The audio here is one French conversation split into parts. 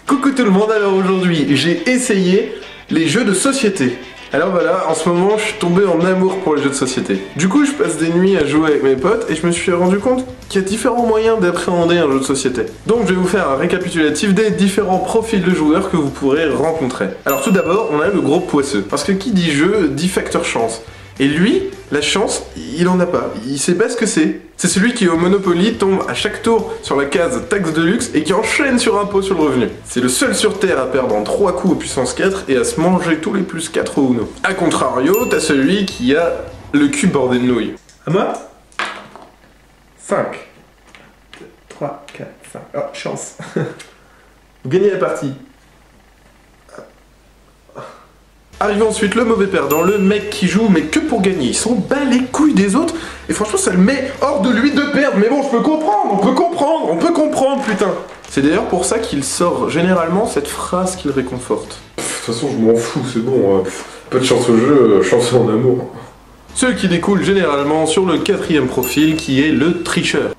Coucou tout le monde, alors aujourd'hui j'ai essayé les jeux de société. Alors voilà, en ce moment je suis tombé en amour pour les jeux de société. Du coup je passe des nuits à jouer avec mes potes et je me suis rendu compte qu'il y a différents moyens d'appréhender un jeu de société. Donc je vais vous faire un récapitulatif des différents profils de joueurs que vous pourrez rencontrer. Alors tout d'abord, on a le gros poisseux. Parce que qui dit jeu dit facteur chance. Et lui, la chance, il en a pas. Il sait pas ce que c'est. C'est celui qui au Monopoly tombe à chaque tour sur la case taxe de luxe et qui enchaîne sur impôt sur le revenu. C'est le seul sur Terre à perdre en 3 coups au puissance 4 et à se manger tous les plus 4 au Uno. A contrario, t'as celui qui a le cul bordé de nouilles. À moi 5. 3, 4, 5. Oh, chance. Vous gagnez la partie. Arrive ensuite le mauvais perdant, le mec qui joue mais que pour gagner. Il s'en bat les couilles des autres et franchement ça le met hors de lui de perdre. Mais bon, je peux comprendre, on peut comprendre putain. C'est d'ailleurs pour ça qu'il sort généralement cette phrase qu'il réconforte. De toute façon je m'en fous, c'est bon. Pas de chance au jeu, chance en amour. Ce qui découle généralement sur le 4e profil qui est le tricheur.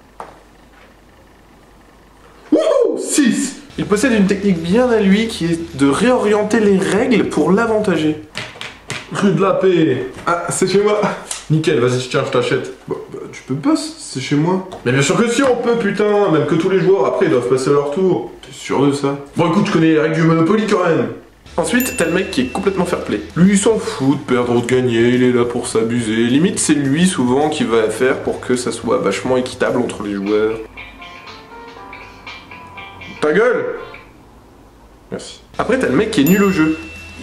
Wouhou 6. Il possède une technique bien à lui qui est de réorienter les règles pour l'avantager. Rue de la Paix. Ah, c'est chez moi. Nickel, vas-y, tiens, je t'achète. Bah, tu peux pas, c'est chez moi. Mais bien sûr que si, on peut, putain. Même que tous les joueurs, après, ils doivent passer leur tour. T'es sûr de ça? Bon, écoute, je connais les règles du Monopoly quand même. Ensuite, t'as le mec qui est complètement fair play. Lui, il s'en fout de perdre ou de gagner, il est là pour s'abuser. Limite, c'est lui souvent qui va faire pour que ça soit vachement équitable entre les joueurs. Ta gueule! Merci. Après, t'as le mec qui est nul au jeu.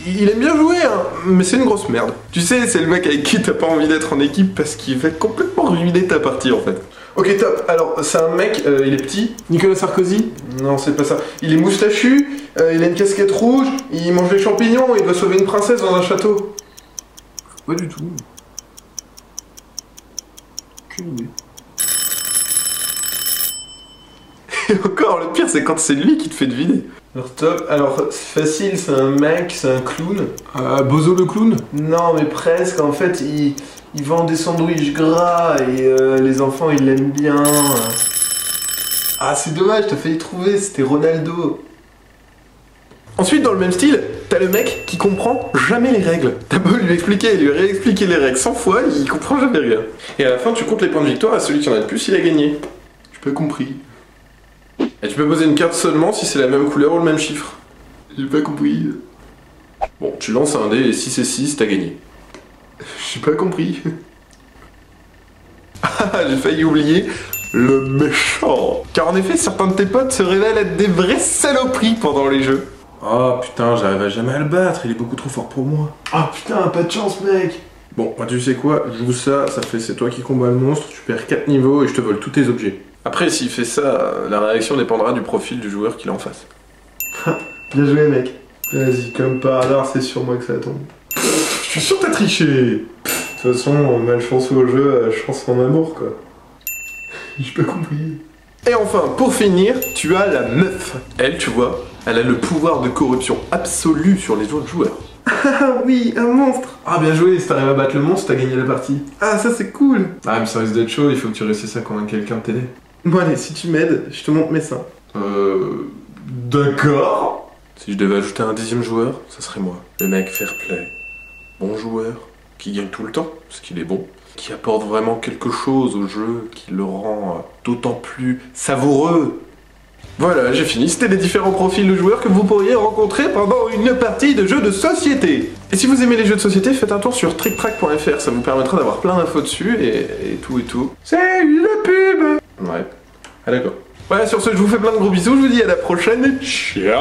Il aime bien jouer, hein, mais c'est une grosse merde. Tu sais, c'est le mec avec qui t'as pas envie d'être en équipe parce qu'il va complètement ruiner ta partie en fait. Ok, top. Alors, c'est un mec, il est petit. Nicolas Sarkozy? Non, c'est pas ça. Il est moustachu, il a une casquette rouge, il mange des champignons et il doit sauver une princesse dans un château. Pas du tout. Aucune idée. Et encore, le pire, c'est quand c'est lui qui te fait deviner. Alors top, alors c'est facile, c'est un mec, c'est un clown. Bozo le clown? Non mais presque, en fait il vend des sandwichs gras et les enfants ils l'aiment bien. Ah c'est dommage, t'as failli trouver, c'était Ronaldo. Ensuite dans le même style, t'as le mec qui comprend jamais les règles. T'as beau lui expliquer et lui réexpliquer les règles 100 fois, il comprend jamais rien. Et à la fin tu comptes les points de victoire à celui qui en a le plus, il a gagné. J'ai pas compris. Et tu peux poser une carte seulement si c'est la même couleur ou le même chiffre. J'ai pas compris. Bon, tu lances un dé et si c'est 6, t'as gagné. J'ai pas compris. Ah, j'ai failli oublier le méchant. Car en effet, certains de tes potes se révèlent être des vraies saloperies pendant les jeux. Oh putain, j'arriverai jamais à le battre, il est beaucoup trop fort pour moi. Ah putain, pas de chance mec. Bon, bah tu sais quoi, joue ça, ça fait c'est toi qui combats le monstre, tu perds 4 niveaux et je te vole tous tes objets. Après, s'il fait ça, la réaction dépendra du profil du joueur qu'il a en face. Bien joué, mec. Vas-y, comme par hasard, c'est sur moi que ça tombe. Je suis sûr que t'as triché. De toute façon, malchance au jeu, chance en amour, quoi. J'ai pas compris. Et enfin, pour finir, tu as la meuf. Elle, tu vois, elle a le pouvoir de corruption absolu sur les autres joueurs. Ah oui, un monstre! Ah bien joué, si t'arrives à battre le monstre, t'as gagné la partie. Ah ça c'est cool! Ah, mais ça risque d'être chaud, il faut que tu réussisses à convaincre quelqu'un de t'aider. Bon allez, si tu m'aides, je te montre mes seins. D'accord. Si je devais ajouter un 10e joueur, ça serait moi. Le mec fair play, bon joueur, qui gagne tout le temps, parce qu'il est bon, qui apporte vraiment quelque chose au jeu, qui le rend d'autant plus savoureux. Voilà, j'ai fini, c'était les différents profils de joueurs que vous pourriez rencontrer pendant une partie de jeux de société. Et si vous aimez les jeux de société, faites un tour sur tricktrack.fr, ça vous permettra d'avoir plein d'infos dessus et tout et tout. C'est une pub! Ouais. Ah d'accord. Voilà, sur ce, je vous fais plein de gros bisous, je vous dis à la prochaine, ciao!